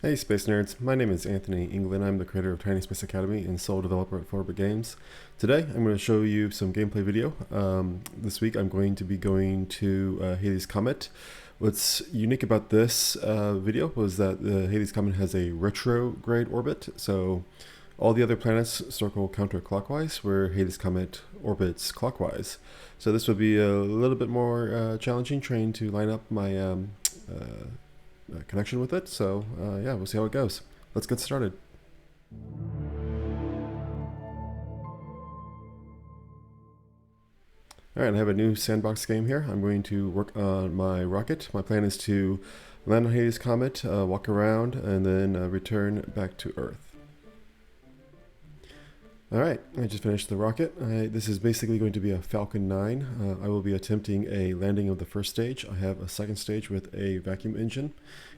Hey Space Nerds, my name is Anthony England. I'm the creator of Tiny Space Academy and sole developer at 4-Bit Games. Today I'm going to show you some gameplay video. This week I'm going to be going to Halley's Comet. What's unique about this video was that the Halley's Comet has a retrograde orbit, so all the other planets circle counterclockwise, where Halley's Comet orbits clockwise. So this would be a little bit more challenging trying to line up my connection with it. So yeah, we'll see how it goes. Let's get started. Alright, I have a new sandbox game here. I'm going to work on my rocket. My plan is to land on Halley's Comet, walk around, and then return back to Earth. Alright, I just finished the rocket. This is basically going to be a Falcon 9. I will be attempting a landing of the first stage. I have a second stage with a vacuum engine,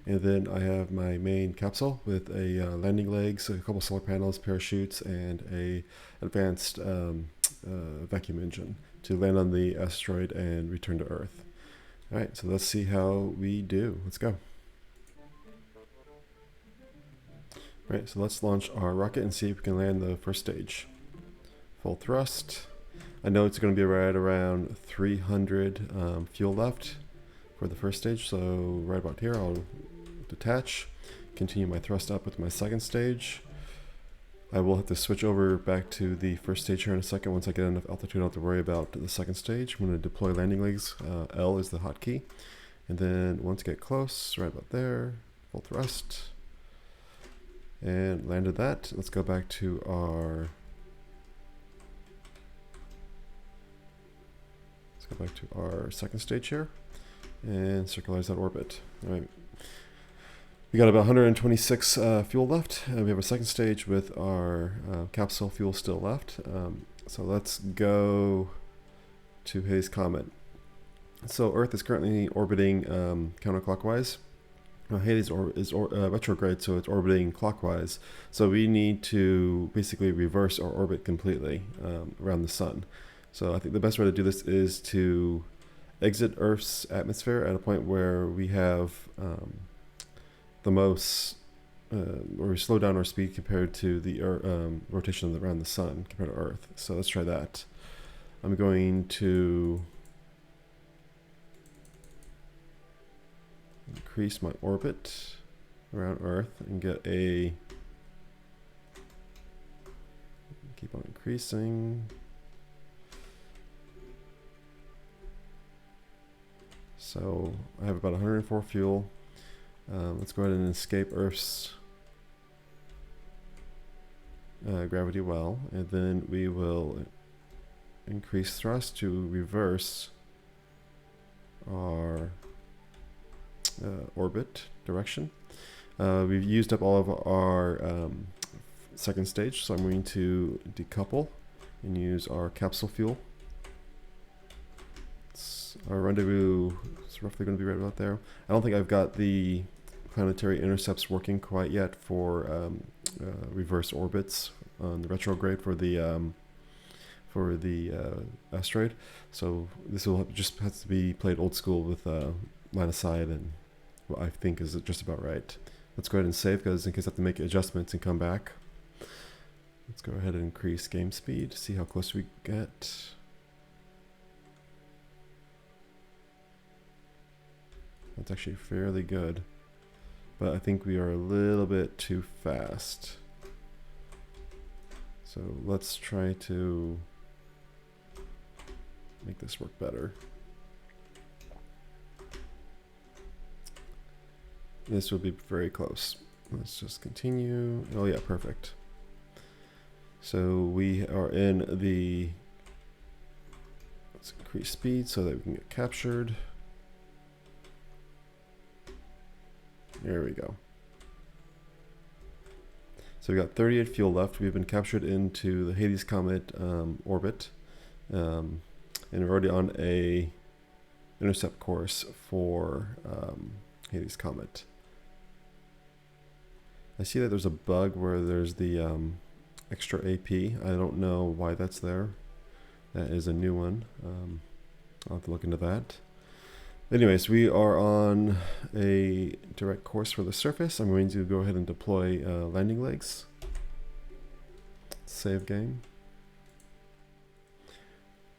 and then I have my main capsule with a landing legs, a couple solar panels, parachutes, and a advanced vacuum engine to land on the asteroid and return to Earth. Alright, so let's see how we do. Let's go. Right, so let's launch our rocket and see if we can land the first stage. Full thrust. I know it's going to be right around 300 fuel left for the first stage, so right about here I'll detach, continue my thrust up with my second stage. I will have to switch over back to the first stage here in a second. Once I get enough altitude, I don't have to worry about the second stage. I'm going to deploy landing legs. L is the hotkey. And then once I get close, right about there, full thrust. And landed that. Let's go back to our second stage here and circularize that orbit. All right. We got about 126 fuel left. We have a second stage with our capsule fuel still left. So let's go to Halley's Comet. So Earth is currently orbiting counterclockwise. Halley's is retrograde, so it's orbiting clockwise. So we need to basically reverse our orbit completely around the sun. So I think the best way to do this is to exit Earth's atmosphere at a point where we have the most, where we slow down our speed compared to the rotation around the sun compared to Earth. So let's try that. I'm going to increase my orbit around Earth and get a, keep on increasing. So I have about 104 fuel. Let's go ahead and escape Earth's gravity well, and then we will increase thrust to reverse our orbit direction. We've used up all of our second stage, so I'm going to decouple and use our capsule fuel. Our rendezvous is roughly going to be right about there. I don't think I've got the planetary intercepts working quite yet for reverse orbits on the retrograde for the asteroid. So this will just have to be played old school with line of sight, and what I think is just about right. Let's go ahead and save, because in case I have to make adjustments and come back. Let's go ahead and increase game speed, see how close we get. That's actually fairly good, but I think we are a little bit too fast. So let's try to make this work better. This will be very close. Let's just continue. Oh yeah, perfect. So we are in the, let's increase speed so that we can get captured. There we go. So we got 38 fuel left. We've been captured into the Halley's Comet orbit, and we're already on a intercept course for Halley's Comet. I see that there's a bug where there's the extra AP. I don't know why that's there. That is a new one. I'll have to look into that. Anyways, we are on a direct course for the surface. I'm going to go ahead and deploy landing legs. Save game.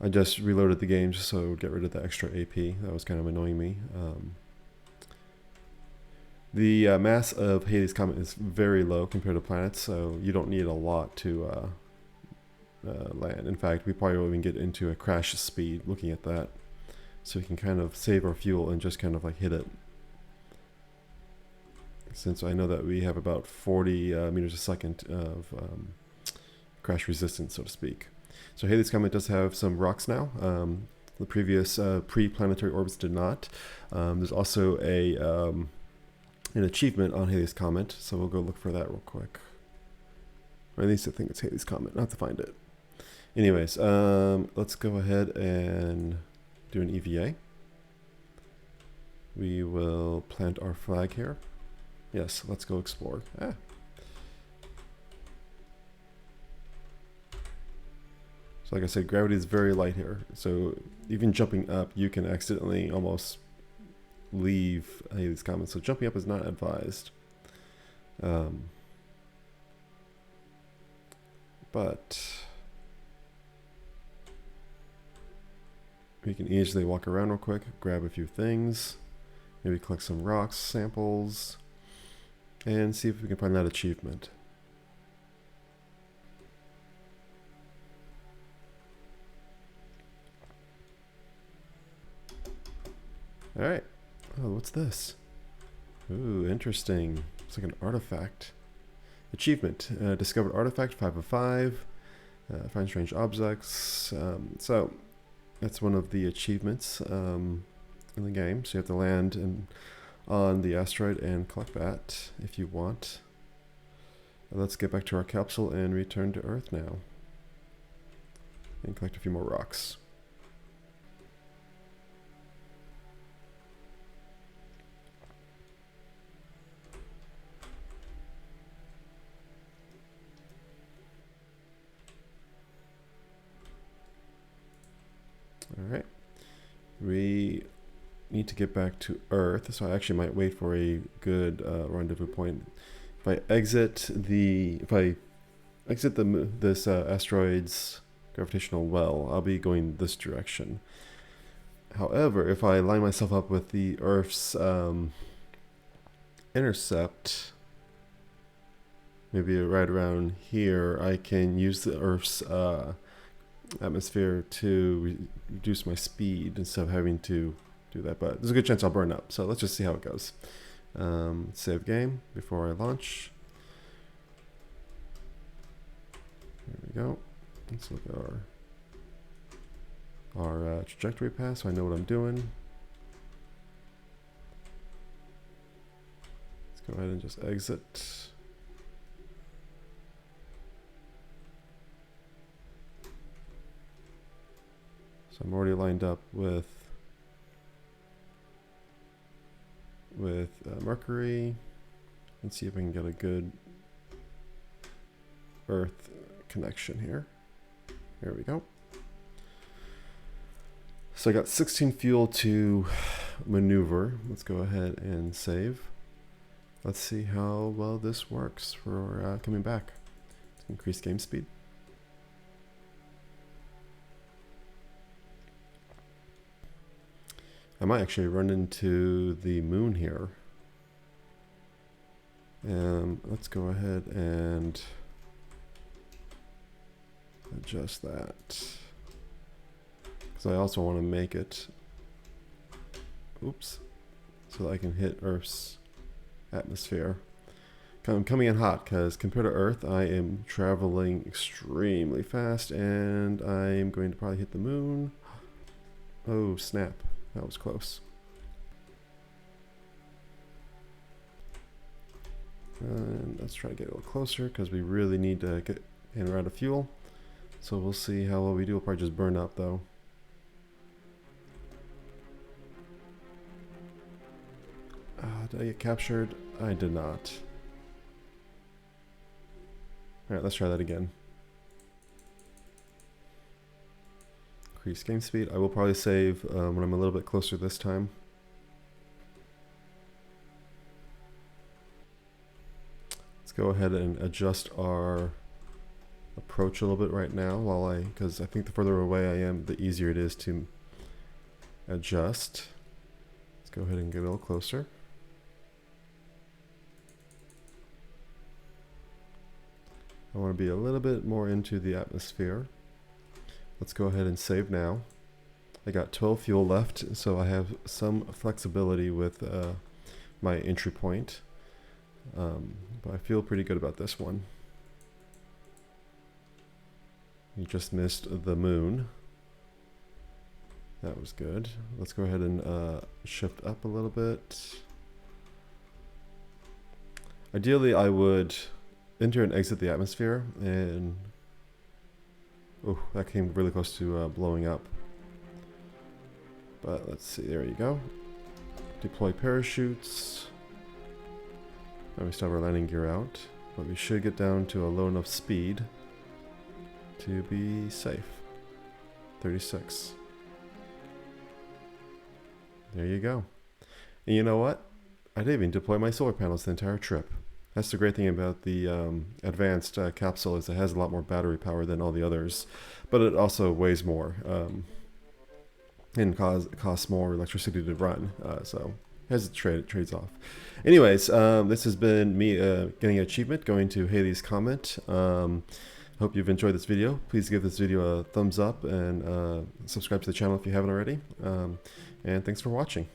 I just reloaded the game just so it would get rid of the extra AP. That was kind of annoying me. The mass of Halley's Comet is very low compared to planets, so you don't need a lot to land. In fact, we probably won't even get into a crash speed looking at that. So we can kind of save our fuel and just kind of like hit it. Since I know that we have about 40 meters a second of crash resistance, so to speak. So Halley's Comet does have some rocks now. The previous pre-planetary orbits did not. There's also an achievement on Halley's Comet, so we'll go look for that real quick. Or at least I think it's Halley's Comet. I'll have to find it. Anyways, let's go ahead and do an EVA. We will plant our flag here. Yes, let's go explore. So like I said, gravity is very light here. So even jumping up, you can accidentally almost leave Halley's Comet. So jumping up is not advised. But we can easily walk around real quick, grab a few things, maybe collect some rocks, samples, and see if we can find that achievement. Alright. Oh, what's this? Ooh, interesting. It's like an artifact. Achievement. Discovered artifact, 5 of 5. Find strange objects. So, that's one of the achievements in the game. So you have to land on the asteroid and collect that if you want. Let's get back to our capsule and return to Earth now. And collect a few more rocks. Alright, we need to get back to Earth, so I actually might wait for a good rendezvous point. If I exit this asteroid's gravitational well, I'll be going this direction. However, if I line myself up with the Earth's intercept, maybe right around here, I can use the Earth's atmosphere to reduce my speed instead of having to do that, but there's a good chance I'll burn up, so let's just see how it goes. Save game before I launch. There we go. Let's look at our trajectory path so I know what I'm doing. Let's go ahead and just exit. So I'm already lined up with Mercury. Let's see if we can get a good Earth connection here. There we go. So I got 16 fuel to maneuver. Let's go ahead and save. Let's see how well this works for coming back. Increase game speed. I might actually run into the moon here. Let's go ahead and adjust that. Because I also want to make it, oops, so that I can hit Earth's atmosphere. I'm coming in hot because compared to Earth, I am traveling extremely fast and I'm going to probably hit the moon. Oh, snap. That was close. And let's try to get a little closer because we really need to get in and out of fuel. So we'll see how well we do. We'll probably just burn up though. Did I get captured? I did not. Alright, let's try that again. Increase game speed. I will probably save when I'm a little bit closer this time. go ahead and adjust our approach a little bit right now because I think the further away I am, the easier it is to adjust. Let's go ahead and get a little closer. I want to be a little bit more into the atmosphere. Let's go ahead and save now. I got 12 fuel left, so I have some flexibility with my entry point. But I feel pretty good about this one. You just missed the moon. That was good. Let's go ahead and shift up a little bit. Ideally, I would enter and exit the atmosphere, and oh, that came really close to blowing up. But let's see, there you go. Deploy parachutes. Now we still have our landing gear out, but we should get down to a low enough speed to be safe. 36. There you go. And you know what? I didn't even deploy my solar panels the entire trip. That's the great thing about the advanced capsule, is it has a lot more battery power than all the others, but it also weighs more and costs more electricity to run. So it has trades off. Anyways, this has been me getting an achievement, going to Halley's Comet. Hope you've enjoyed this video. Please give this video a thumbs up and subscribe to the channel if you haven't already. And thanks for watching.